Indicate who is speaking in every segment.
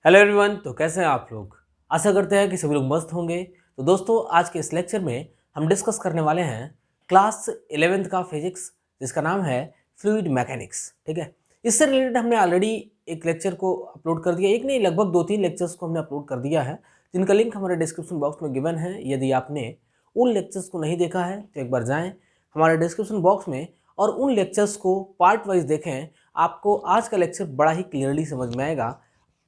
Speaker 1: Hello everyone. तो कैसे हैं आप लोग? आशा करते हैं कि सभी लोग मस्त होंगे। तो दोस्तों, आज के इस लेक्चर में हम डिस्कस करने वाले हैं क्लास 11th का फिजिक्स, जिसका नाम है फ्लूइड मैकेनिक्स। ठीक है, इससे रिलेटेड हमने ऑलरेडी एक लेक्चर को अपलोड कर दिया, एक नहीं लगभग 2-3 लेक्चर्स को हमने अपलोड कर दिया है, जिनका लिंक हमारे डिस्क्रिप्शन बॉक्स में गिवन है। यदि आपने उन लेक्चर्स को नहीं देखा है तो एक बार जाएँ हमारे डिस्क्रिप्शन बॉक्स में और उन लेक्चर्स को पार्ट वाइज देखें। आपको आज का लेक्चर बड़ा ही क्लियरली समझ में आएगा।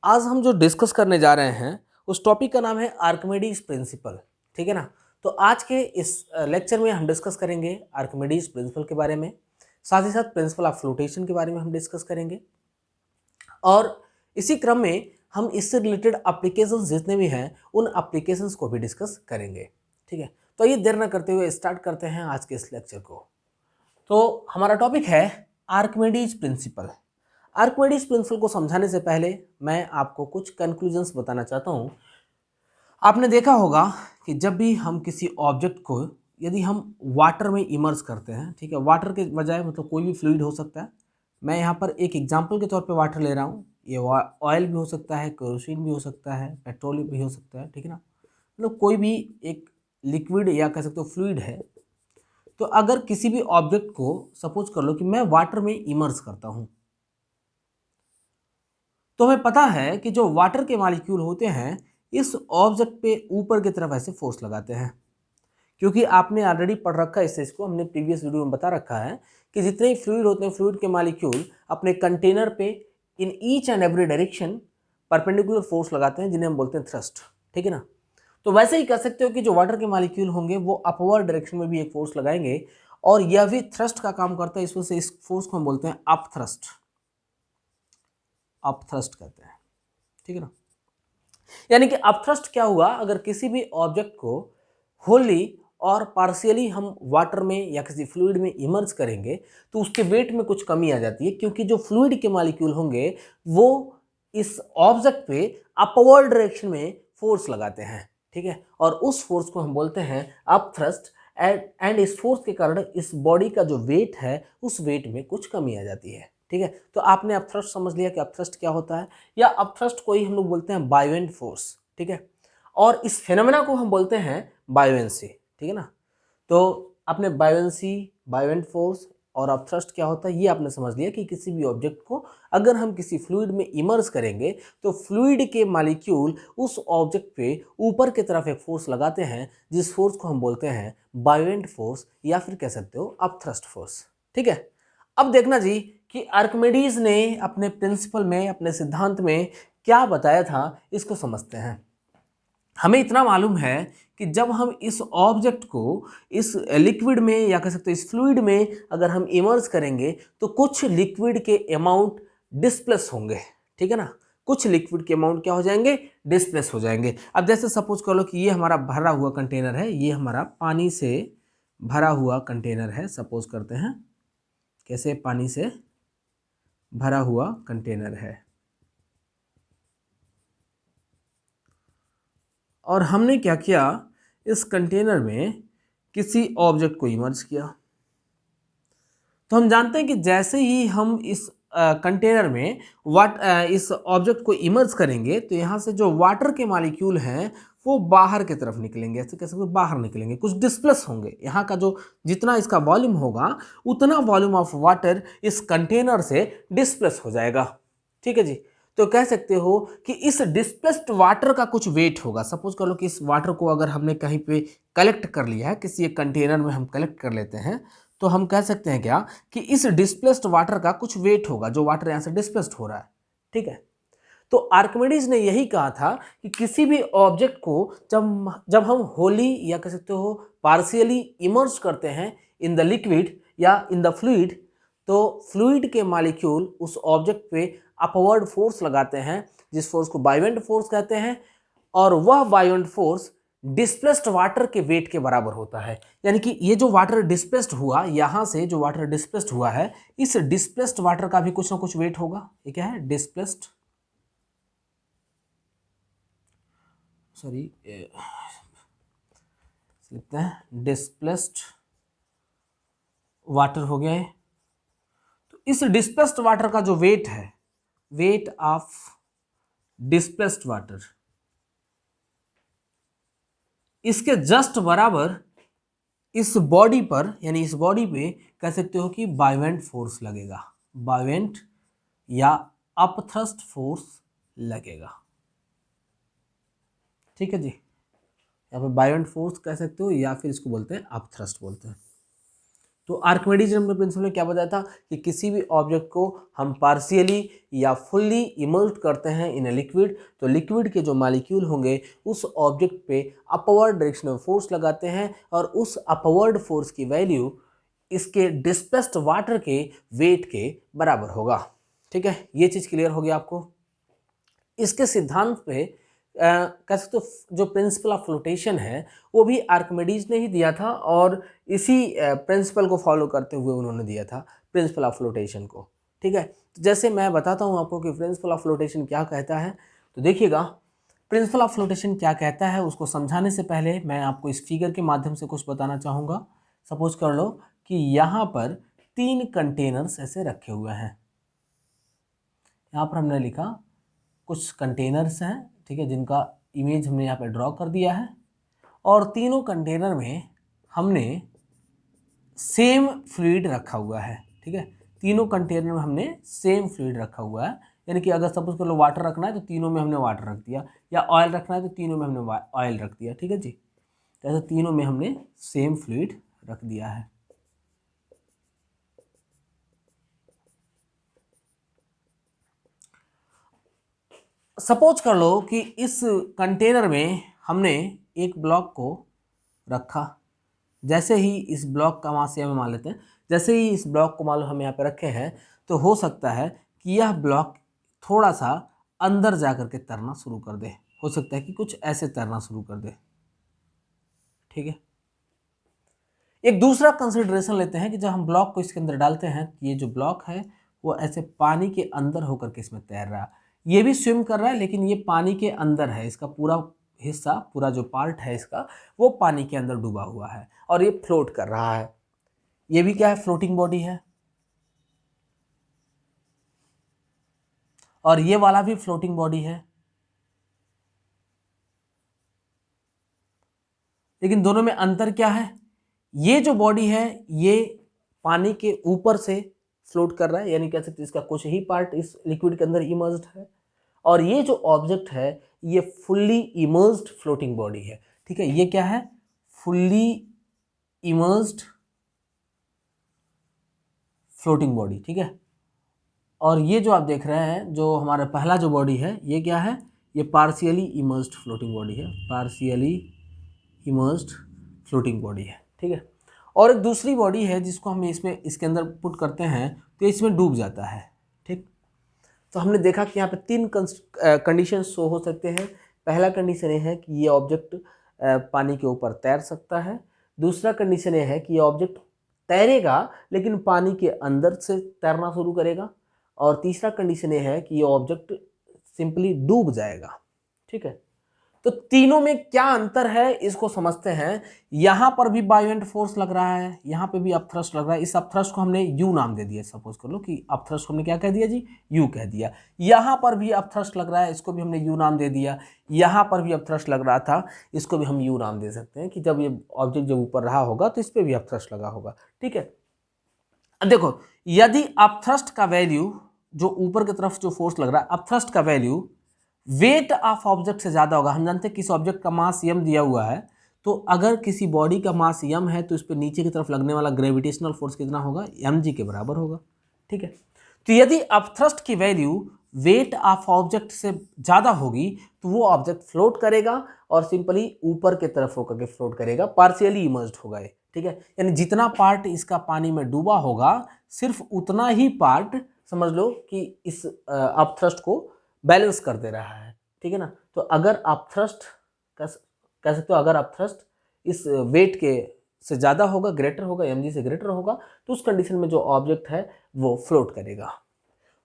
Speaker 1: आज हम जो डिस्कस करने जा रहे हैं उस टॉपिक का नाम है आर्किमिडीज प्रिंसिपल। ठीक है ना? तो आज के इस लेक्चर में हम डिस्कस करेंगे आर्किमिडीज प्रिंसिपल के बारे में, साथ ही साथ प्रिंसिपल ऑफ फ्लोटेशन के बारे में हम डिस्कस करेंगे, और इसी क्रम में हम इससे रिलेटेड एप्लीकेशंस जितने भी हैं उन एप्लीकेशंस को भी डिस्कस करेंगे। ठीक है, तो ये देर न करते हुए स्टार्ट करते हैं आज के इस लेक्चर को। तो हमारा टॉपिक है आर्किमिडीज प्रिंसिपल। आर्किमिडीज प्रिंसिपल को समझाने से पहले मैं आपको कुछ कंक्लूजन्स बताना चाहता हूँ। आपने देखा होगा कि जब भी हम किसी ऑब्जेक्ट को यदि हम वाटर में इमर्स करते हैं, ठीक है, वाटर के बजाय मतलब कोई भी फ्लूइड हो सकता है। मैं यहाँ पर एक एग्जांपल के तौर पे वाटर ले रहा हूँ। ये ऑयल भी हो सकता है, केरोसिन भी हो सकता है, पेट्रोल भी हो सकता है। ठीक है ना? मतलब कोई भी एक लिक्विड या कह सकते हो फ्लूइड है। तो अगर किसी भी ऑब्जेक्ट को सपोज कर लो कि मैं वाटर में इमर्स करता हूँ, तो हमें पता है कि जो वाटर के मॉलिक्यूल होते हैं इस ऑब्जेक्ट पे ऊपर की तरफ ऐसे फोर्स लगाते हैं, क्योंकि आपने ऑलरेडी पढ़ रखा है इस चीज़ को, हमने प्रीवियस वीडियो में बता रखा है कि जितने ही फ्लूइड होते हैं, फ्लूइड के मॉलिक्यूल अपने कंटेनर पे in each and every direction perpendicular force लगाते हैं, जिन्हें हम बोलते हैं थ्रस्ट। ठीक है ना? तो वैसे ही कह सकते हो कि जो वाटर के मॉलिक्यूल होंगे वो अपवर्ड डायरेक्शन में भी एक फोर्स लगाएंगे, और यह भी थ्रस्ट का काम करता है। इस वजह से इस फोर्स को हम बोलते हैं अप थ्रस्ट। अप थ्रस्ट कहते हैं। ठीक है ना? यानी कि अपथ्रस्ट क्या हुआ, अगर किसी भी ऑब्जेक्ट को होली और पार्शियली हम वाटर में या किसी फ्लूइड में इमर्ज करेंगे तो उसके वेट में कुछ कमी आ जाती है, क्योंकि जो फ्लूइड के मॉलिक्यूल होंगे वो इस ऑब्जेक्ट पे अपवर्ड डायरेक्शन में फोर्स लगाते हैं। ठीक है, और उस फोर्स को हम बोलते हैं अपथ्रस्ट। एंड इस फोर्स के कारण इस बॉडी का जो वेट है उस वेट में कुछ कमी आ जाती है। ठीक है, तो आपने अपथ्रस्ट समझ लिया कि अपथ्रस्ट क्या होता है, या अपथ्रस्ट को ही हम लोग बोलते हैं बायोएंट फोर्स। ठीक है, और इस फेनोमेना को हम बोलते हैं बायोएंसी। ठीक है ना? तो आपने बायोएंसी, बायोएंट फोर्स और अपथ्रस्ट क्या होता है ये आपने समझ लिया कि किसी भी ऑब्जेक्ट को अगर हम किसी फ्लूइड में इमर्स करेंगे तो फ्लूइड के मॉलिक्यूल उस ऑब्जेक्ट पे ऊपर की तरफ एक फोर्स लगाते हैं, जिस फोर्स को हम बोलते हैं बायोएंट फोर्स, या फिर कह सकते हो अपथ्रस्ट फोर्स। ठीक है, अब देखना जी कि आर्किमिडीज ने अपने प्रिंसिपल में, अपने सिद्धांत में क्या बताया था, इसको समझते हैं। हमें इतना मालूम है कि जब हम इस ऑब्जेक्ट को इस लिक्विड में या कह सकते हो इस फ्लूइड में अगर हम इमर्स करेंगे तो कुछ लिक्विड के अमाउंट डिस्प्लेस होंगे। ठीक है ना? कुछ लिक्विड के अमाउंट क्या हो जाएंगे, डिस्प्लेस हो जाएंगे। अब जैसे सपोज कर लो कि ये हमारा भरा हुआ कंटेनर है, ये हमारा पानी से भरा हुआ कंटेनर है। सपोज करते हैं कैसे पानी से भरा हुआ कंटेनर है, और हमने क्या किया, इस कंटेनर में किसी ऑब्जेक्ट को इमर्ज किया। तो हम जानते हैं कि जैसे ही हम इस कंटेनर में इस ऑब्जेक्ट को इमर्ज करेंगे तो यहाँ से जो वाटर के मॉलिक्यूल हैं वो बाहर की तरफ निकलेंगे। ऐसे कैसे बाहर निकलेंगे, कुछ डिस्प्लेस होंगे। यहाँ का जो जितना इसका वॉल्यूम होगा उतना वॉल्यूम ऑफ वाटर इस कंटेनर से डिस्प्लेस हो जाएगा। ठीक है जी? तो कह सकते हो कि इस डिस्प्लेस्ड वाटर का कुछ वेट होगा। सपोज कर लो कि इस वाटर को अगर हमने कहीं पे कलेक्ट कर लिया है, किसी एक कंटेनर में हम कलेक्ट कर लेते हैं, तो हम कह सकते हैं क्या कि इस डिस्प्लेस्ड वाटर का कुछ वेट होगा, जो वाटर यहाँ से डिस्प्लेस्ड हो रहा है। ठीक है, तो आर्किमिडीज ने यही कहा था कि किसी भी ऑब्जेक्ट को जब जब हम होली या कह सकते हो पार्शियली इमर्ज करते हैं इन द लिक्विड या इन द फ्लूइड, तो फ्लूइड के मॉलिक्यूल उस ऑब्जेक्ट पे अपवर्ड फोर्स लगाते हैं, जिस फोर्स को बायोएंट फोर्स कहते हैं, और वह बायोएंट फोर्स डिस्प्लेस्ड वाटर के वेट के बराबर होता है। यानी कि ये जो वाटर डिस्प्लेस्ड हुआ, यहाँ से जो वाटर डिस्प्लेस्ड हुआ है, इस डिस्प्लेस्ड वाटर का भी कुछ ना कुछ वेट होगा। ये क्या है, डिस्प्लेस्ड, सॉरी लिखते हैं डिस्प्लेस्ड वाटर हो गया है। तो इस डिस्प्लेस्ड वाटर का जो वेट है, वेट ऑफ डिस्प्लेस्ड वाटर, इसके जस्ट बराबर इस बॉडी पर, यानी इस बॉडी पे कह सकते हो कि बायोवेंट फोर्स लगेगा, बायोवेंट या अपथ्रस्ट फोर्स लगेगा। ठीक है जी, यहाँ पर बायोवेंट फोर्स कह सकते हो या फिर इसको बोलते हैं अपथ्रस्ट बोलते हैं। तो आर्किमिडीज ने प्रिंसिपल में क्या बताया था कि किसी भी ऑब्जेक्ट को हम पार्शियली या फुल्ली इमर्स्ड करते हैं इन ए लिक्विड, तो लिक्विड के जो मॉलिक्यूल होंगे उस ऑब्जेक्ट पे अपवर्ड डायरेक्शन में फोर्स लगाते हैं और उस अपवर्ड फोर्स की वैल्यू इसके डिस्प्लेस्ड वाटर के वेट के बराबर होगा। ठीक है, ये चीज़ क्लियर हो गया आपको। इसके सिद्धांत पे कह सकते हो जो प्रिंसिपल ऑफ फ्लोटेशन है वो भी आर्किमिडीज ने ही दिया था और इसी प्रिंसिपल को फॉलो करते हुए उन्होंने दिया था प्रिंसिपल ऑफ फ्लोटेशन को। ठीक है, तो जैसे मैं बताता हूँ आपको कि प्रिंसिपल ऑफ फ्लोटेशन क्या कहता है, तो देखिएगा प्रिंसिपल ऑफ फ्लोटेशन क्या कहता है उसको समझाने से पहले मैं आपको इस फिगर के माध्यम से कुछ बताना चाहूँगा। सपोज कर लो कि यहाँ पर 3 कंटेनर्स ऐसे रखे हुए हैं, यहाँ पर हमने लिखा कुछ कंटेनर्स हैं, ठीक है, जिनका इमेज हमने यहाँ पे ड्रॉ कर दिया है और तीनों कंटेनर में हमने सेम फ्लूइड रखा हुआ है। ठीक है, तीनों कंटेनर में हमने सेम फ्लूइड रखा हुआ है, यानी कि अगर सपोज कर लो वाटर रखना है तो तीनों में हमने वाटर रख दिया, या ऑयल रखना है तो तीनों में हमने ऑयल रख दिया। ठीक है जी, तो ऐसे तीनों में हमने सेम फ्लूइड रख दिया है। सपोज कर लो कि इस कंटेनर में हमने एक ब्लॉक को रखा, जैसे ही इस ब्लॉक का मास हम मान लेते हैं, जैसे ही इस ब्लॉक को मान लो हम यहाँ पे रखे हैं तो हो सकता है कि यह ब्लॉक थोड़ा सा अंदर जा कर के तैरना शुरू कर दे, हो सकता है कि कुछ ऐसे तैरना शुरू कर दे। ठीक है, एक दूसरा कंसिडरेशन लेते हैं कि जब हम ब्लॉक को इसके अंदर डालते हैं, ये जो ब्लॉक है वो ऐसे पानी के अंदर होकर के इसमें तैर रहा है, ये भी स्विम कर रहा है लेकिन ये पानी के अंदर है, इसका पूरा हिस्सा, पूरा जो पार्ट है इसका वो पानी के अंदर डूबा हुआ है और ये फ्लोट कर रहा है। ये भी क्या है, फ्लोटिंग बॉडी है, और ये वाला भी फ्लोटिंग बॉडी है, लेकिन दोनों में अंतर क्या है, ये जो बॉडी है ये पानी के ऊपर से फ्लोट कर रहा है, यानी कह सकते हैं इसका कुछ ही पार्ट इस लिक्विड के अंदर इमर्ज्ड है, और ये जो ऑब्जेक्ट है ये फुल्ली इमर्ज्ड फ्लोटिंग बॉडी है। ठीक है, ये क्या है, फुल्ली इमर्ज्ड फ्लोटिंग बॉडी। ठीक है, और ये जो आप देख रहे हैं जो हमारा पहला जो बॉडी है ये क्या है, ये पार्शियली इमर्ज्ड फ्लोटिंग बॉडी है, पार्शियली इमर्ज्ड फ्लोटिंग बॉडी है। ठीक है, और एक दूसरी बॉडी है जिसको हम इसमें इसके अंदर पुट करते हैं तो इसमें डूब जाता है। ठीक, तो हमने देखा कि यहाँ पे 3 कंडीशन शो हो सकते हैं। पहला कंडीशन ये है कि ये ऑब्जेक्ट पानी के ऊपर तैर सकता है, दूसरा कंडीशन ये है कि ये ऑब्जेक्ट तैरेगा लेकिन पानी के अंदर से तैरना शुरू करेगा, और तीसरा कंडीशन ये है कि ये ऑब्जेक्ट सिंपली डूब जाएगा। ठीक है, तो तीनों में क्या अंतर है इसको समझते हैं। यहाँ पर भी बायोवेंट फोर्स लग रहा है, यहाँ पे भी अपथ्रस्ट लग रहा है, इस अपथ्रस्ट को हमने यू नाम दे दिया। सपोज कर लो कि अपथ्रस्ट को हमने क्या कह दिया जी, यू कह दिया। यहाँ पर भी अपथ्रस्ट लग रहा है, इसको भी हमने यू नाम दे दिया। यहाँ पर भी अपथ्रस्ट लग रहा था, इसको भी हम यू नाम दे सकते हैं कि जब ये ऑब्जेक्ट जब ऊपर रहा होगा तो इस पर भी अपथ्रस्ट लगा होगा। ठीक है, अब देखो यदि अपथ्रस्ट का वैल्यू, जो ऊपर की तरफ जो फोर्स लग रहा है, अपथ्रस्ट का वैल्यू वेट ऑफ ऑब्जेक्ट से ज़्यादा होगा। हम जानते हैं किसी ऑब्जेक्ट का मास यम दिया हुआ है, तो अगर किसी बॉडी का मास यम है तो इस पर नीचे की तरफ लगने वाला ग्रेविटेशनल फोर्स कितना होगा, mg के बराबर होगा। ठीक है, तो यदि अपथ्रस्ट की वैल्यू वेट ऑफ ऑब्जेक्ट से ज़्यादा होगी तो वो ऑब्जेक्ट फ्लोट करेगा और सिंपली ऊपर के तरफ होकर के फ्लोट करेगा, पार्शियली इमर्ज्ड होगा ये। ठीक है, यानी जितना पार्ट इसका पानी में डूबा होगा सिर्फ उतना ही पार्ट समझ लो कि इस अपथ्रस्ट को बैलेंस कर दे रहा है। ठीक है ना, तो अगर आप थ्रस्ट कह सकते हो, अगर आप थ्रस्ट इस वेट के से ज़्यादा होगा, ग्रेटर होगा, mg से ग्रेटर होगा, तो उस कंडीशन में जो ऑब्जेक्ट है वो फ्लोट करेगा।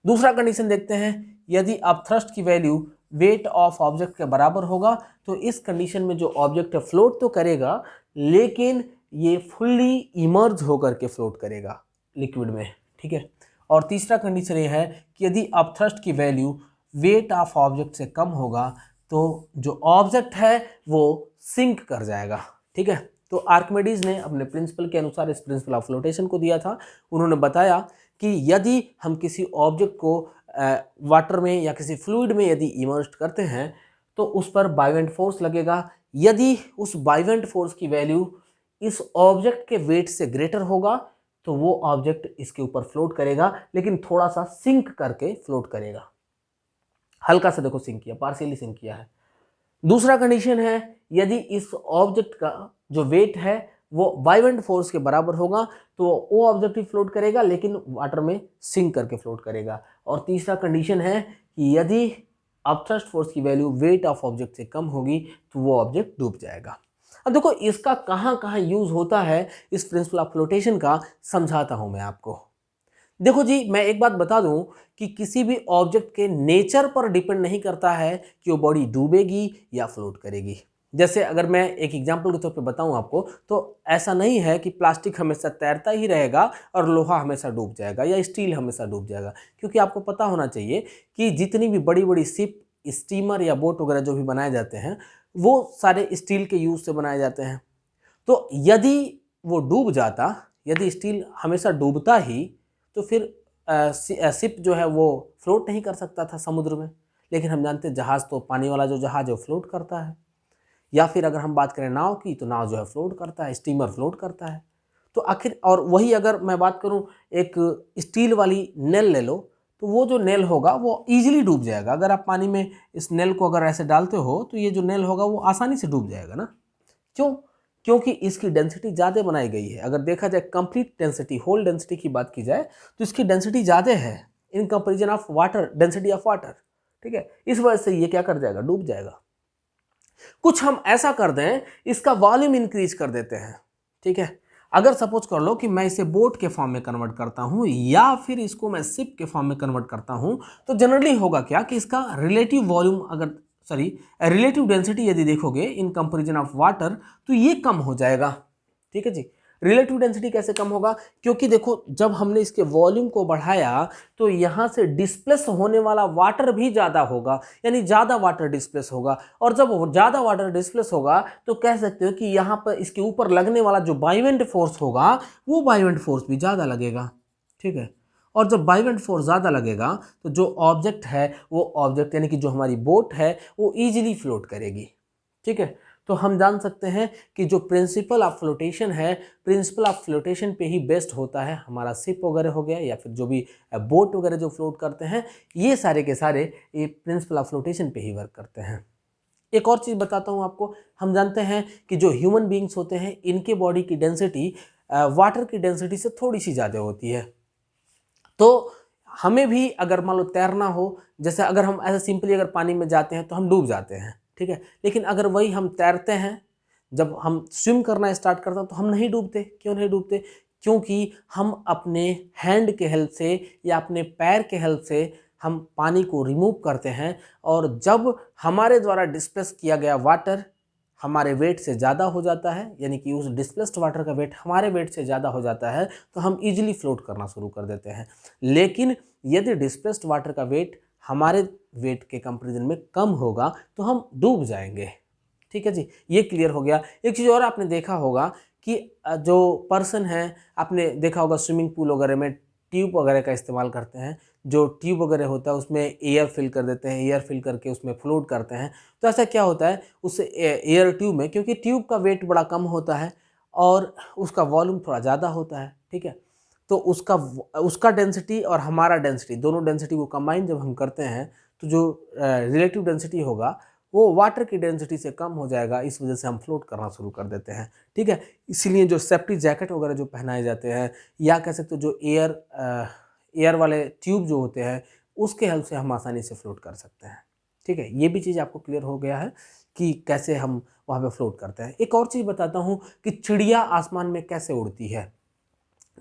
Speaker 1: दूसरा कंडीशन देखते हैं, यदि आप थ्रस्ट की वैल्यू वेट ऑफ ऑब्जेक्ट के बराबर होगा तो इस कंडीशन में जो ऑब्जेक्ट है फ्लोट तो करेगा लेकिन ये फुल्ली इमर्ज होकर के फ्लोट करेगा लिक्विड में। ठीक है, और तीसरा कंडीशन ये है कि यदि आप थ्रस्ट की वैल्यू वेट ऑफ ऑब्जेक्ट से कम होगा तो जो ऑब्जेक्ट है वो सिंक कर जाएगा। ठीक है, तो आर्किमिडीज ने अपने प्रिंसिपल के अनुसार इस प्रिंसिपल ऑफ फ्लोटेशन को दिया था। उन्होंने बताया कि यदि हम किसी ऑब्जेक्ट को वाटर में या किसी फ्लूइड में यदि इमर्स्ड करते हैं तो उस पर बाइवेंट फोर्स लगेगा। यदि उस बाइवेंट फोर्स की वैल्यू इस ऑब्जेक्ट के वेट से ग्रेटर होगा तो वो ऑब्जेक्ट इसके ऊपर फ्लोट करेगा, लेकिन थोड़ा सा सिंक करके फ्लोट करेगा। हल्का सा देखो सिंक किया, पार्शियली सिंक किया है। दूसरा कंडीशन है यदि इस ऑब्जेक्ट का जो वेट है वो बाइवेंट फोर्स के बराबर होगा तो वो ऑब्जेक्ट ही फ्लोट करेगा, लेकिन वाटर में सिंक करके फ्लोट करेगा। और तीसरा कंडीशन है कि यदि अपथ्रस्ट फोर्स की वैल्यू वेट ऑफ ऑब्जेक्ट से कम होगी तो वो ऑब्जेक्ट डूब जाएगा। अब देखो इसका कहाँ कहाँ यूज होता है, इस प्रिंसिपल ऑफ फ्लोटेशन का समझाता हूं मैं आपको। देखो जी, मैं एक बात बता दूं कि किसी भी ऑब्जेक्ट के नेचर पर डिपेंड नहीं करता है कि वो बॉडी डूबेगी या फ्लोट करेगी। जैसे अगर मैं एक एग्जांपल के तौर पे बताऊं आपको, तो ऐसा नहीं है कि प्लास्टिक हमेशा तैरता ही रहेगा और लोहा हमेशा डूब जाएगा या स्टील हमेशा डूब जाएगा। क्योंकि आपको पता होना चाहिए कि जितनी भी बड़ी बड़ी शिप, स्टीमर या बोट वगैरह जो भी बनाए जाते हैं वो सारे स्टील के यूज से बनाए जाते हैं। तो यदि वो डूब जाता, यदि स्टील हमेशा डूबता ही, तो फिर शिप जो है वो फ्लोट नहीं कर सकता था समुद्र में। लेकिन हम जानते हैं जहाज़, तो पानी वाला जो जहाज़ है वो फ्लोट करता है। या फिर अगर हम बात करें नाव की, तो नाव जो है फ्लोट करता है, स्टीमर फ्लोट करता है। तो आखिर, और वही अगर मैं बात करूं एक स्टील वाली नेल ले लो, तो वो जो नेल होगा वो ईजिली डूब जाएगा। अगर आप पानी में इस नेल को अगर ऐसे डालते हो तो ये जो नेल होगा वो आसानी से डूब जाएगा ना। क्यों? क्योंकि इसकी डेंसिटी ज़्यादा बनाई गई है। अगर देखा जाए कंप्लीट डेंसिटी, होल डेंसिटी की बात की जाए तो इसकी डेंसिटी ज़्यादा है in comparison of water, density of water. ठीक है, इस वजह से ये क्या कर जाएगा, डूब जाएगा। कुछ हम ऐसा कर दें, इसका वॉल्यूम इंक्रीज कर देते हैं। ठीक है, अगर सपोज कर लो कि मैं इसे बोट के फॉर्म में कन्वर्ट करता हूं या फिर इसको मैं शिप के फॉर्म में कन्वर्ट करता हूं, तो जनरली होगा क्या कि इसका रिलेटिव वॉल्यूम, अगर सॉरी रिलेटिव डेंसिटी यदि देखोगे इन कंपैरिजन ऑफ वाटर, तो ये कम हो जाएगा। ठीक है जी, रिलेटिव डेंसिटी कैसे कम होगा? क्योंकि देखो जब हमने इसके वॉल्यूम को बढ़ाया तो यहाँ से डिस्प्लेस होने वाला वाटर भी ज़्यादा होगा, यानी ज़्यादा वाटर डिस्प्लेस होगा। और जब ज़्यादा वाटर डिस्प्लेस होगा तो कह सकते हो कि यहाँ पर इसके ऊपर लगने वाला जो बाइवेंट फोर्स होगा वो बाइवेंट फोर्स भी ज़्यादा लगेगा। ठीक है, और जब बाइवेंट फोर्स ज़्यादा लगेगा तो जो ऑब्जेक्ट है वो ऑब्जेक्ट यानी कि जो हमारी बोट है वो ईजिली फ्लोट करेगी। ठीक है, तो हम जान सकते हैं कि जो प्रिंसिपल ऑफ फ्लोटेशन है, प्रिंसिपल ऑफ फ्लोटेशन पे ही बेस्ड होता है हमारा शिप वगैरह हो गया या फिर जो भी बोट वगैरह जो फ्लोट करते हैं, ये सारे के सारे ये प्रिंसिपल ऑफ फ्लोटेशन पे ही वर्क करते हैं। एक और चीज़ बताता हूँ आपको, हम जानते हैं कि जो ह्यूमन बींग्स होते हैं इनके बॉडी की डेंसिटी वाटर की डेंसिटी से थोड़ी सी ज़्यादा होती है। तो हमें भी अगर मान लो तैरना हो, जैसे अगर हम ऐसे सिंपली अगर पानी में जाते हैं तो हम डूब जाते हैं। ठीक है, लेकिन अगर वही हम तैरते हैं, जब हम स्विम करना स्टार्ट करते हैं तो हम नहीं डूबते। क्यों नहीं डूबते? क्योंकि हम अपने हैंड के हेल्प से या अपने पैर के हेल्प से हम पानी को रिमूव करते हैं, और जब हमारे द्वारा डिस्प्लेस किया गया वाटर हमारे वेट से ज़्यादा हो जाता है, यानी कि उस डिस्प्लेस्ड वाटर का वेट हमारे वेट से ज़्यादा हो जाता है, तो हम इजीली फ्लोट करना शुरू कर देते हैं। लेकिन यदि डिस्प्लेस्ड वाटर का वेट हमारे वेट के कंपैरिजन में कम होगा तो हम डूब जाएंगे। ठीक है जी, ये क्लियर हो गया। एक चीज़ और आपने देखा होगा कि जो पर्सन है, आपने देखा होगा स्विमिंग पूल वगैरह में ट्यूब वगैरह का इस्तेमाल करते हैं। जो ट्यूब वगैरह होता है उसमें एयर फिल कर देते हैं, एयर फिल करके उसमें फ्लोट करते हैं। तो ऐसा क्या होता है उस एयर ट्यूब में, क्योंकि ट्यूब का वेट बड़ा कम होता है और उसका वॉल्यूम थोड़ा ज़्यादा होता है। ठीक है, तो उसका डेंसिटी और हमारा डेंसिटी, दोनों डेंसिटी को कंबाइन जब हम करते हैं तो जो रिलेटिव डेंसिटी होगा वो वाटर की डेंसिटी से कम हो जाएगा। इस वजह से हम फ्लोट करना शुरू कर देते हैं। ठीक है, इसीलिए जो सेफ्टी जैकेट वगैरह जो पहनाए जाते हैं, या कह सकते हो जो एयर वाले ट्यूब जो होते हैं, उसके हेल्प से हम आसानी से फ्लोट कर सकते हैं। ठीक है, ये भी चीज़ आपको क्लियर हो गया है कि कैसे हम वहाँ पे फ्लोट करते हैं। एक और चीज़ बताता हूँ कि चिड़िया आसमान में कैसे उड़ती है।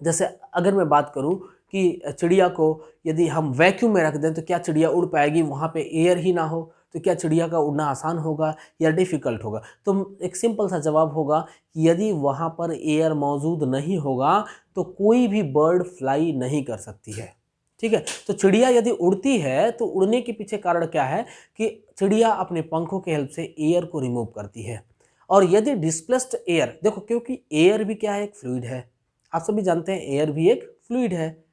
Speaker 1: जैसे अगर मैं बात करूं कि चिड़िया को यदि हम वैक्यूम में रख दें तो क्या चिड़िया उड़ पाएगी? वहाँ पे एयर ही ना हो तो क्या चिड़िया का उड़ना आसान होगा या डिफ़िकल्ट होगा? तो एक सिंपल सा जवाब होगा कि यदि वहाँ पर एयर मौजूद नहीं होगा तो कोई भी बर्ड फ्लाई नहीं कर सकती है। ठीक है। तो चिड़िया यदि उड़ती है तो उड़ने के पीछे कारण क्या है कि चिड़िया अपने पंखों के हेल्प से एयर को रिमूव करती है। और यदि डिस्प्लेस्ड एयर, देखो क्योंकि एयर भी क्या है, एक फ्लूइड है, आप सभी जानते हैं एयर भी एक फ्लूइड है।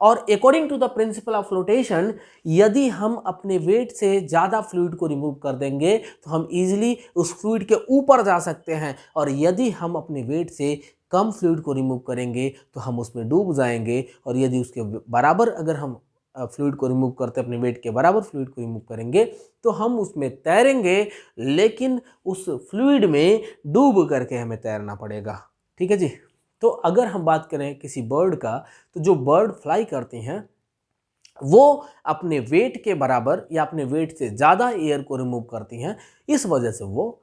Speaker 1: और according to the principle of flotation, यदि हम अपने वेट से ज़्यादा फ्लूइड को रिमूव कर देंगे तो हम इजीली उस फ्लूइड के ऊपर जा सकते हैं, और यदि हम अपने वेट से कम फ्लूइड को रिमूव करेंगे तो हम उसमें डूब जाएंगे। और यदि उसके बराबर अगर हम फ्लूइड को रिमूव करते, अपने वेट के बराबर फ्लूइड को रिमूव करेंगे तो हम उसमें तैरेंगे, लेकिन उस फ्लूइड में डूब करके हमें तैरना पड़ेगा। ठीक है जी। तो अगर हम बात करें किसी बर्ड का, तो जो बर्ड फ्लाई करती हैं वो अपने वेट के बराबर या अपने वेट से ज़्यादा एयर को रिमूव करती हैं, इस वजह से वो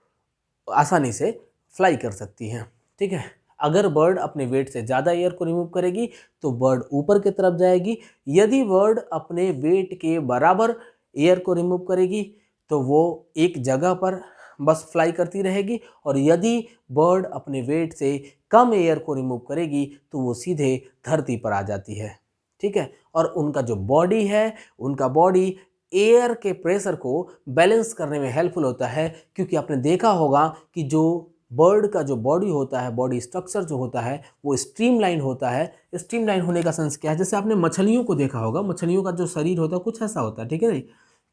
Speaker 1: आसानी से फ्लाई कर सकती हैं। ठीक है। अगर बर्ड अपने वेट से ज़्यादा एयर को रिमूव करेगी तो बर्ड ऊपर की तरफ जाएगी। यदि बर्ड अपने वेट के बराबर एयर को रिमूव करेगी तो वो एक जगह पर बस फ्लाई करती रहेगी, और यदि बर्ड अपने वेट से कम एयर को रिमूव करेगी तो वो सीधे धरती पर आ जाती है। ठीक है। और उनका जो बॉडी है, उनका बॉडी एयर के प्रेशर को बैलेंस करने में हेल्पफुल होता है, क्योंकि आपने देखा होगा कि जो बर्ड का जो बॉडी होता है, बॉडी स्ट्रक्चर जो होता है वो स्ट्रीमलाइन होता है। स्ट्रीमलाइन होने का सेंस क्या है, जैसे आपने मछलियों को देखा होगा, मछलियों का जो शरीर होता है कुछ ऐसा होता है। ठीक है नहीं,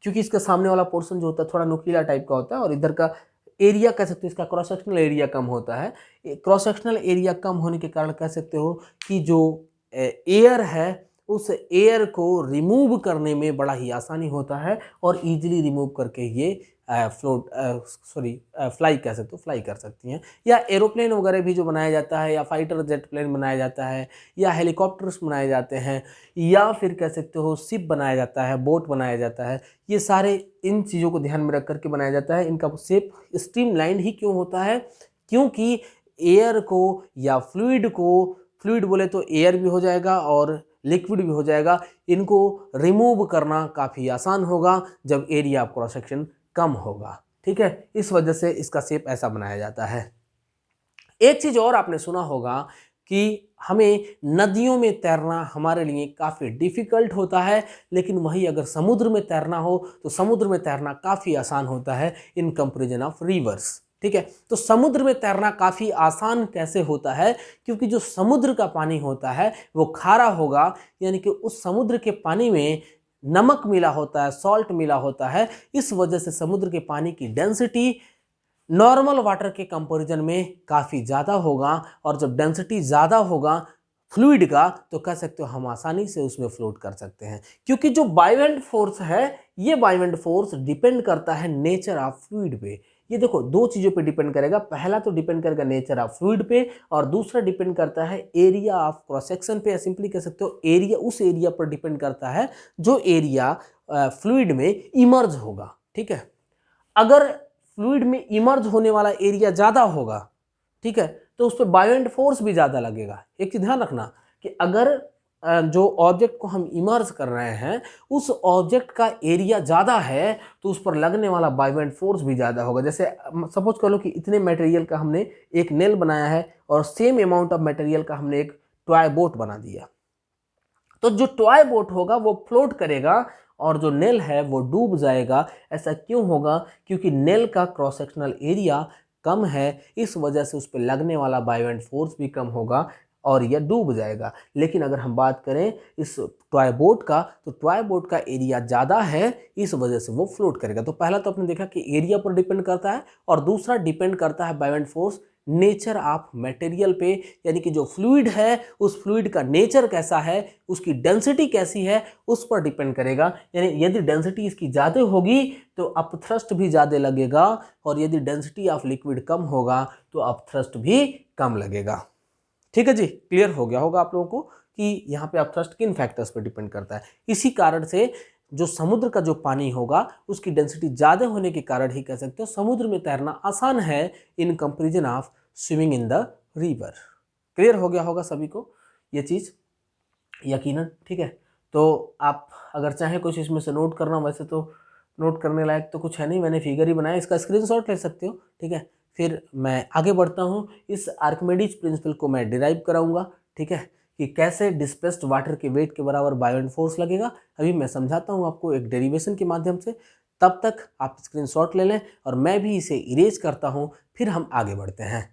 Speaker 1: क्योंकि इसका सामने वाला पोर्शन जो होता है थोड़ा नुकीला टाइप का होता है, और इधर का एरिया कह सकते हो, इसका क्रॉस सेक्शनल एरिया कम होता है। क्रॉस सेक्शनल एरिया कम होने के कारण कह सकते हो कि जो एयर है उस एयर को रिमूव करने में बड़ा ही आसानी होता है, और इजीली रिमूव करके ये फ्लाई कह सकते हो, फ्लाई कर सकती हैं। या एरोप्लेन वगैरह भी जो बनाया जाता है, या फाइटर जेट प्लेन बनाया जाता है, या हेलीकॉप्टर्स बनाए जाते हैं, या फिर कह सकते हो शिप बनाया जाता है, बोट बनाया जाता है, ये सारे इन चीज़ों को ध्यान में रख करके बनाया जाता है। इनका शेप स्ट्रीमलाइन ही क्यों होता है, क्योंकि एयर को या फ्लूइड को, फ्लूइड बोले तो एयर भी हो जाएगा और लिक्विड भी हो जाएगा, इनको रिमूव करना काफ़ी आसान होगा जब एरिया ऑफ क्रॉस सेक्शन कम होगा। ठीक है, इस वजह से इसका शेप ऐसा बनाया जाता है। एक चीज़ और आपने सुना होगा कि हमें नदियों में तैरना हमारे लिए काफ़ी डिफ़िकल्ट होता है, लेकिन वही अगर समुद्र में तैरना हो तो समुद्र में तैरना काफ़ी आसान होता है इन कंपैरिजन ऑफ रिवर्स। ठीक है, तो समुद्र में तैरना काफ़ी आसान कैसे होता है, क्योंकि जो समुद्र का पानी होता है वो खारा होगा, यानी कि उस समुद्र के पानी में नमक मिला होता है, सॉल्ट मिला होता है। इस वजह से समुद्र के पानी की डेंसिटी नॉर्मल वाटर के कंपैरिजन में काफ़ी ज़्यादा होगा, और जब डेंसिटी ज़्यादा होगा फ्लूइड का तो कह सकते हो हम आसानी से उसमें फ्लोट कर सकते हैं, क्योंकि जो बाइवेंट फोर्स है ये बाइवेंट फोर्स डिपेंड करता है नेचर ऑफ फ्लूइड पे। ये देखो दो चीज़ों पे डिपेंड करेगा, पहला तो डिपेंड करेगा नेचर ऑफ फ्लूइड पे, और दूसरा डिपेंड करता है एरिया ऑफ क्रॉस सेक्शन पे, या सिंपली कह सकते हो एरिया, उस एरिया पर डिपेंड करता है जो एरिया फ्लूइड में इमर्ज होगा। ठीक है, अगर फ्लूइड में इमर्ज होने वाला एरिया ज़्यादा होगा, ठीक है, तो उस पर बायोएंट फोर्स भी ज़्यादा लगेगा। एक चीज़ ध्यान रखना कि अगर जो ऑब्जेक्ट को हम इमर्ज कर रहे हैं उस ऑब्जेक्ट का एरिया ज़्यादा है तो उस पर लगने वाला बायोएंट फोर्स भी ज़्यादा होगा। जैसे सपोज कर लो कि इतने मटेरियल का हमने एक नेल बनाया है और सेम अमाउंट ऑफ मटेरियल का हमने एक टॉय बोट बना दिया, तो जो टॉय बोट होगा वो फ्लोट करेगा और जो नेल है वो डूब जाएगा। ऐसा क्यों होगा? क्योंकि नेल का क्रॉस सेक्शनल एरिया कम है, इस वजह से उस पर लगने वाला बायोएंट फोर्स भी कम होगा और यह डूब जाएगा। लेकिन अगर हम बात करें इस टॉय बोट का, तो टॉय बोट का एरिया ज़्यादा है, इस वजह से वो फ्लोट करेगा। तो पहला तो आपने देखा कि एरिया पर डिपेंड करता है, और दूसरा डिपेंड करता है बायोएंट फोर्स नेचर ऑफ मटेरियल पे, यानी कि जो फ्लूइड है उस फ्लूइड का नेचर कैसा है, उसकी डेंसिटी कैसी है, उस पर डिपेंड करेगा। यानी यदि डेंसिटी इसकी ज़्यादा होगी तो अपथ्रस्ट भी ज़्यादा लगेगा, और यदि डेंसिटी ऑफ लिक्विड कम होगा तो अपथ्रस्ट भी कम लगेगा। ठीक है जी, क्लियर हो गया होगा आप लोगों को कि यहाँ पे अपथ्रस्ट किन फैक्टर्स पर डिपेंड करता है। इसी कारण से जो समुद्र का जो पानी होगा उसकी डेंसिटी ज़्यादा होने के कारण ही कह सकते हो समुद्र में तैरना आसान है in comparison of swimming in the river. Clear हो गया होगा सभी को ये चीज़ यकीनन। ठीक है, तो आप अगर चाहें कुछ इसमें से नोट करना, वैसे तो नोट करने लायक तो कुछ है नहीं, मैंने फिगर ही बनाया, इसका स्क्रीनशॉट ले सकते हो। ठीक है, फिर मैं आगे बढ़ता हूँ, इस आर्किमिडीज प्रिंसिपल को मैं डिराइव कराऊंगा। ठीक है, कि कैसे डिस्प्लेस्ड वाटर के वेट के बराबर बायोइंट फोर्स लगेगा। अभी मैं समझाता हूँ आपको एक डेरिवेशन के माध्यम से, तब तक आप स्क्रीनशॉट ले लें और मैं भी इसे इरेज करता हूँ, फिर हम आगे बढ़ते हैं।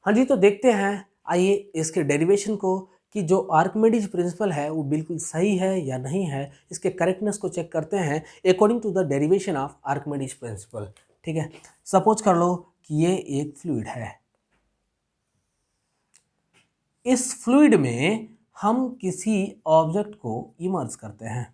Speaker 1: हाँ जी, तो देखते हैं आइए इसके डेरिवेशन को कि जो आर्किमिडीज प्रिंसिपल है वो बिल्कुल सही है या नहीं है, इसके करेक्टनेस को चेक करते हैं according to the derivation of Archimedes principle. ठीक है, सपोज कर लो कि ये एक फ्लूइड है, इस फ्लूइड में हम किसी ऑब्जेक्ट को इमर्ज करते हैं।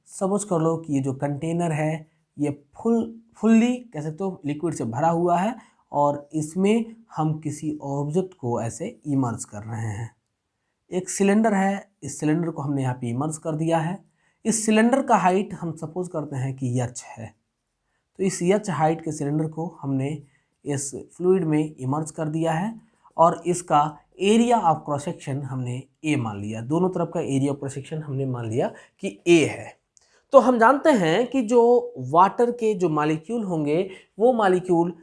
Speaker 1: सपोज कर लो कि ये जो कंटेनर है ये फुल्ली कह सकते हो लिक्विड से भरा हुआ है और इसमें हम किसी ऑब्जेक्ट को ऐसे इमर्ज कर रहे हैं। एक सिलेंडर है, इस सिलेंडर को हमने यहाँ पे इमर्ज कर दिया है। इस सिलेंडर का हाइट हम सपोज करते हैं कि एच है, तो इस एच हाइट के सिलेंडर को हमने इस फ्लूइड में इमर्ज कर दिया है और इसका एरिया ऑफ क्रॉस सेक्शन हमने ए मान लिया। दोनों तरफ का एरिया ऑफ क्रॉस सेक्शन हमने मान लिया कि ए है। तो हम जानते हैं कि जो वाटर के जो मॉलिक्यूल होंगे वो मॉलिक्यूल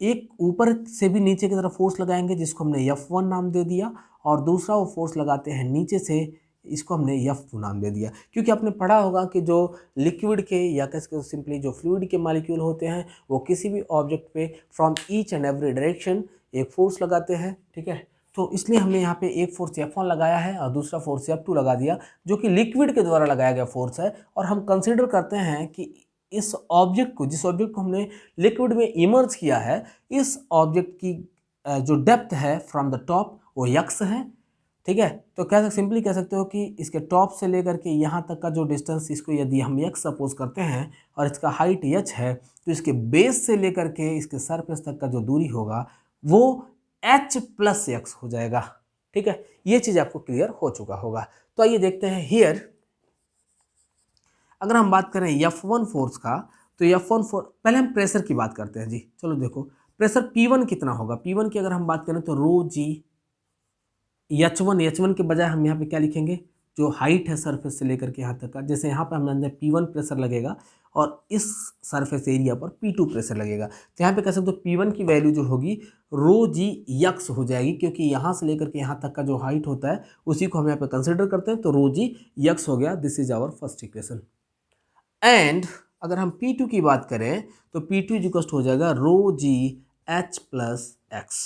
Speaker 1: एक ऊपर से भी नीचे की तरफ फोर्स लगाएंगे जिसको हमने F1 नाम दे दिया, और दूसरा वो फोर्स लगाते हैं नीचे से, इसको हमने F2 नाम दे दिया। क्योंकि आपने पढ़ा होगा कि जो लिक्विड के या कैसे सिंपली जो फ्लूइड के मॉलिक्यूल होते हैं वो किसी भी ऑब्जेक्ट पे from each and every direction एक फोर्स लगाते हैं। ठीक है, तो इसलिए हमने यहाँ पे एक फोर्स F1 लगाया है और दूसरा फोर्स F2 लगा दिया, जो कि लिक्विड के द्वारा लगाया गया फोर्स है। और हम कंसीडर करते हैं कि इस ऑब्जेक्ट को, जिस ऑब्जेक्ट को हमने लिक्विड में इमर्ज किया है, इस ऑब्जेक्ट की जो डेप्थ है फ्रॉम द टॉप वो यक्स है। ठीक है, तो सिंपली कह सकते हो कि इसके टॉप से लेकर के यहाँ तक का जो डिस्टेंस, इसको यदि हम यक्स सपोज करते हैं और इसका हाइट एच है, तो इसके बेस से लेकर के इसके सरफेस तक का जो दूरी होगा वो एच प्लस एक्स हो जाएगा। ठीक है, ये चीज़ आपको क्लियर हो चुका होगा। तो आइए देखते हैं हियर, अगर हम बात करें F1 फोर्स का, तो F1 फोर्स, पहले हम प्रेशर की बात करते हैं जी। चलो देखो प्रेशर P1 कितना होगा। P1 की अगर हम बात करें तो रो जी H1 के बजाय हम यहाँ पे क्या लिखेंगे, जो हाइट है सरफेस से लेकर के यहाँ तक का, जैसे यहाँ पे हम जानते हैं P1 प्रेशर लगेगा और इस सरफेस एरिया पर P2 प्रेशर लगेगा, तो यहाँ पे कह सकते हो P1 की वैल्यू जो होगी रो जी यक्स हो जाएगी, क्योंकि यहाँ से लेकर के यहाँ तक का जो हाइट होता है उसी को हम यहाँ पे कंसिडर करते हैं, तो रो जी यक्स हो गया। This is our first equation. And अगर हम P2 की बात करें तो P2 इक्वल हो जाएगा रो जी एच प्लस एक्स।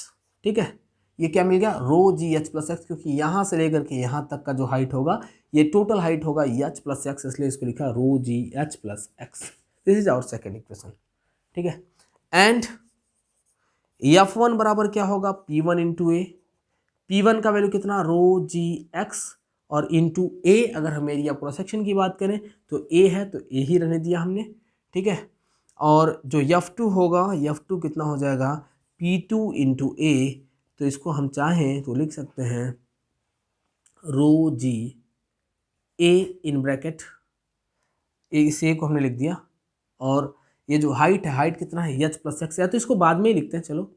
Speaker 1: ठीक है, ये क्या मिल गया, रो जी एच प्लस एक्स, क्योंकि यहाँ से लेकर के यहाँ तक का जो हाइट होगा ये टोटल हाइट होगा एच प्लस एक्स, इसलिए इसको लिखा rho G H plus X. This is our second equation. ठीक है, एंड F1 बराबर क्या होगा, P1 इंटू ए। P1 का वैल्यू कितना, रो जी एक्स, और इंटू ए, अगर हम एरिया क्रॉस सेक्शन की बात करें तो ए है तो ए ही रहने दिया हमने। ठीक है, और जो F2 होगा, F2 कितना हो जाएगा, P2 इंटू ए, तो इसको हम चाहें तो लिख सकते हैं रो जी ए इन ब्रैकेट, इस ए को हमने लिख दिया, और ये जो हाइट है, हाइट कितना है एच प्लस एक्स, या तो इसको बाद में ही लिखते हैं, चलो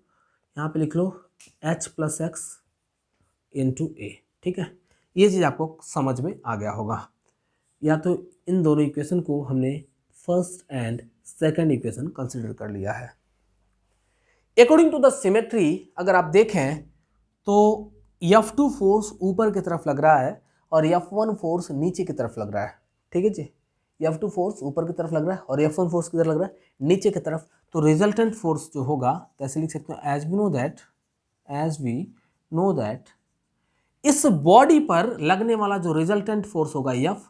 Speaker 1: यहाँ पे लिख लो एच प्लस एक्स इंटू ए। ठीक है, ये चीज़ आपको समझ में आ गया होगा। या तो इन दोनों इक्वेशन को हमने first and second equation consider कर लिया है। अकॉर्डिंग टू द सिमेट्री अगर आप देखें तो F2 फोर्स ऊपर की तरफ लग रहा है और F1 फोर्स नीचे की तरफ लग रहा है। ठीक है जी, F2 फोर्स ऊपर की तरफ लग रहा है और F1 फोर्स किधर लग रहा है, नीचे की तरफ। तो रिजल्टेंट फोर्स जो होगा, कैसे लिख सकते हो, एज वी नो दैट इस बॉडी पर लगने वाला जो रिजल्टेंट फोर्स होगा F,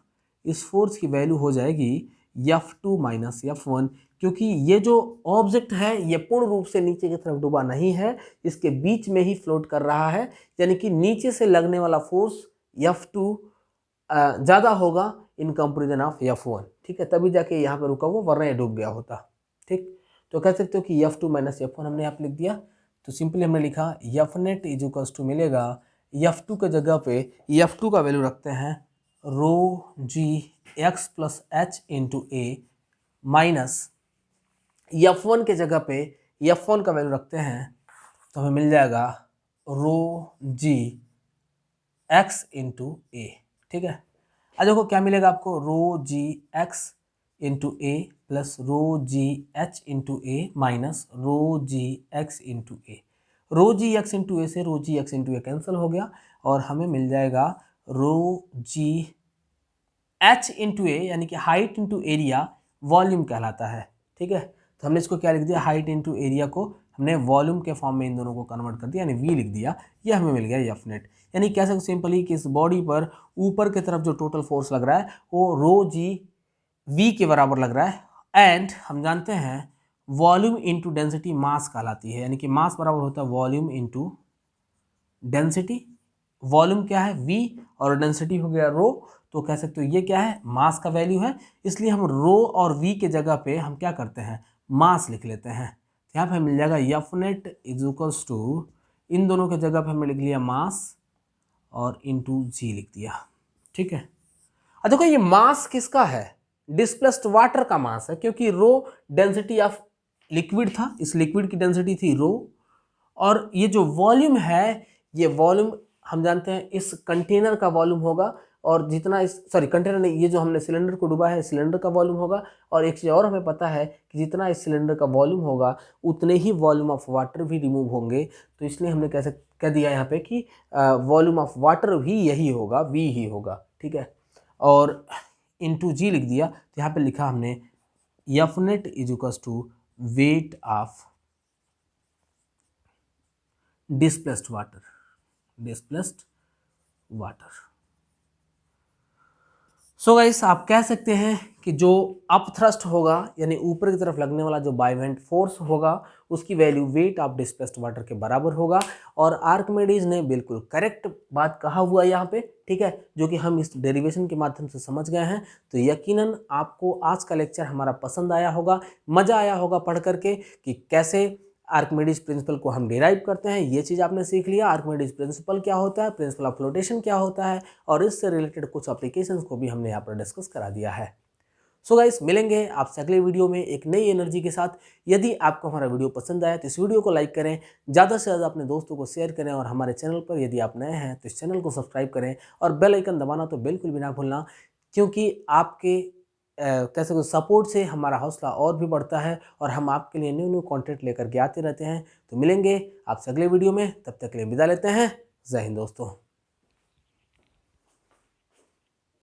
Speaker 1: इस फोर्स की वैल्यू हो जाएगी F2 माइनस F1, क्योंकि ये जो ऑब्जेक्ट है ये पूर्ण रूप से नीचे की तरफ डूबा नहीं है, इसके बीच में ही फ्लोट कर रहा है, यानी कि नीचे से लगने वाला फोर्स F2 ज़्यादा होगा इन कंपेरिजन ऑफ F1। ठीक है, तभी जाके यहाँ पे रुका हुआ, वरना ये डूब गया होता। ठीक, तो कह सकते हो कि F2 माइनस F1 हमने यहाँ पे लिख दिया। तो सिंपली हमने लिखा F net is equals to मिलेगा, F2 के जगह पे F2 का वैल्यू रखते हैं रो G x plus H into A, minus F1 के जगह पे F1 का वैल्यू रखते हैं, तो हमें मिल जाएगा रो जी एक्स इंटू ए। ठीक है, अब देखो क्या मिलेगा आपको, rho G X into A plus rho G H into A minus rho G X into A. Rho G X into A से rho G X into A cancel हो गया और हमें मिल जाएगा रो जी एच इंटू ए, यानी कि height into area volume कहलाता है। ठीक है, तो हमने इसको क्या लिख दिया, हाइट इंटू एरिया को हमने वॉल्यूम के फॉर्म में इन दोनों को कन्वर्ट कर दिया, यानी वी लिख दिया। ये हमें मिल गया एफ नेट। यानी कह सकते सिंपली कि इस बॉडी पर ऊपर की तरफ जो टोटल फोर्स लग रहा है वो रो जी वी के बराबर लग रहा है। एंड हम जानते हैं वॉल्यूम इंटू डेंसिटी मास कहलाती है, यानी कि मास बराबर होता है वॉल्यूम इंटू डेंसिटी। वॉल्यूम क्या है वी और डेंसिटी हो गया रो, तो कह सकते हो ये क्या है, मास का वैल्यू है। इसलिए हम रो और वी के जगह पे हम क्या करते हैं, मास लिख लेते हैं। तो यहाँ पे मिल जाएगा F net is equals to, इन दोनों के जगह पे हमने लिख लिया मास और इंटू जी लिख दिया। ठीक है, अब देखो ये मास किसका है, डिस्प्लेस्ड वाटर का मास है, क्योंकि रो डेंसिटी ऑफ लिक्विड था, इस लिक्विड की डेंसिटी थी रो। और ये जो वॉल्यूम है, ये वॉल्यूम हम जानते हैं इस कंटेनर का वॉल्यूम होगा, और जितना इस कंटेनर नहीं, ये जो हमने सिलेंडर को डुबा है सिलेंडर का वॉल्यूम होगा। और एक चीज़ और हमें पता है कि जितना इस सिलेंडर का वॉल्यूम होगा उतने ही वॉल्यूम ऑफ वाटर भी रिमूव होंगे। तो इसलिए हमने कैसे कह दिया यहाँ पे कि वॉल्यूम ऑफ वाटर भी यही होगा, वी ही होगा। ठीक है, और इंटू जी लिख दिया। तो यहाँ पे लिखा हमने F net is equals to weight of displaced water, displaced water. So guys आप कह सकते हैं कि जो अप थ्रस्ट होगा, यानी ऊपर की तरफ लगने वाला जो बाइवेंट फोर्स होगा, उसकी value weight of displaced water के बराबर होगा। और आर्किमिडीज ने बिल्कुल करेक्ट बात कहा हुआ यहाँ पे, ठीक है, जो कि हम इस डेरिवेशन के माध्यम से समझ गए हैं। तो यकीनन आपको आज का लेक्चर हमारा पसंद आया होगा, मज़ा आया होगा पढ़ करके कि कैसे आर्किमिडीज प्रिंसिपल को हम डिराइव करते हैं। ये चीज़ आपने सीख लिया, आर्किमिडीज प्रिंसिपल क्या होता है, प्रिंसिपल ऑफ फ्लोटेशन क्या होता है, और इससे रिलेटेड कुछ एप्लीकेशंस को भी हमने यहाँ पर डिस्कस करा दिया है। सो गाइस मिलेंगे आपसे अगले वीडियो में एक नई एनर्जी के साथ। यदि आपको हमारा वीडियो पसंद आया तो इस वीडियो को लाइक करें, ज़्यादा से ज़्यादा अपने दोस्तों को शेयर करें, और हमारे चैनल पर यदि आप नए हैं तो इस चैनल को सब्सक्राइब करें और बेल आइकन दबाना तो बिल्कुल भी ना भूलना, क्योंकि आपके कैसे कुछ सपोर्ट से हमारा हौसला और भी बढ़ता है और हम आपके लिए न्यू न्यू कंटेंट लेकर के आते रहते हैं। तो मिलेंगे आपसे अगले वीडियो में, तब तक के लिए विदा लेते हैं। जय हिंद दोस्तों।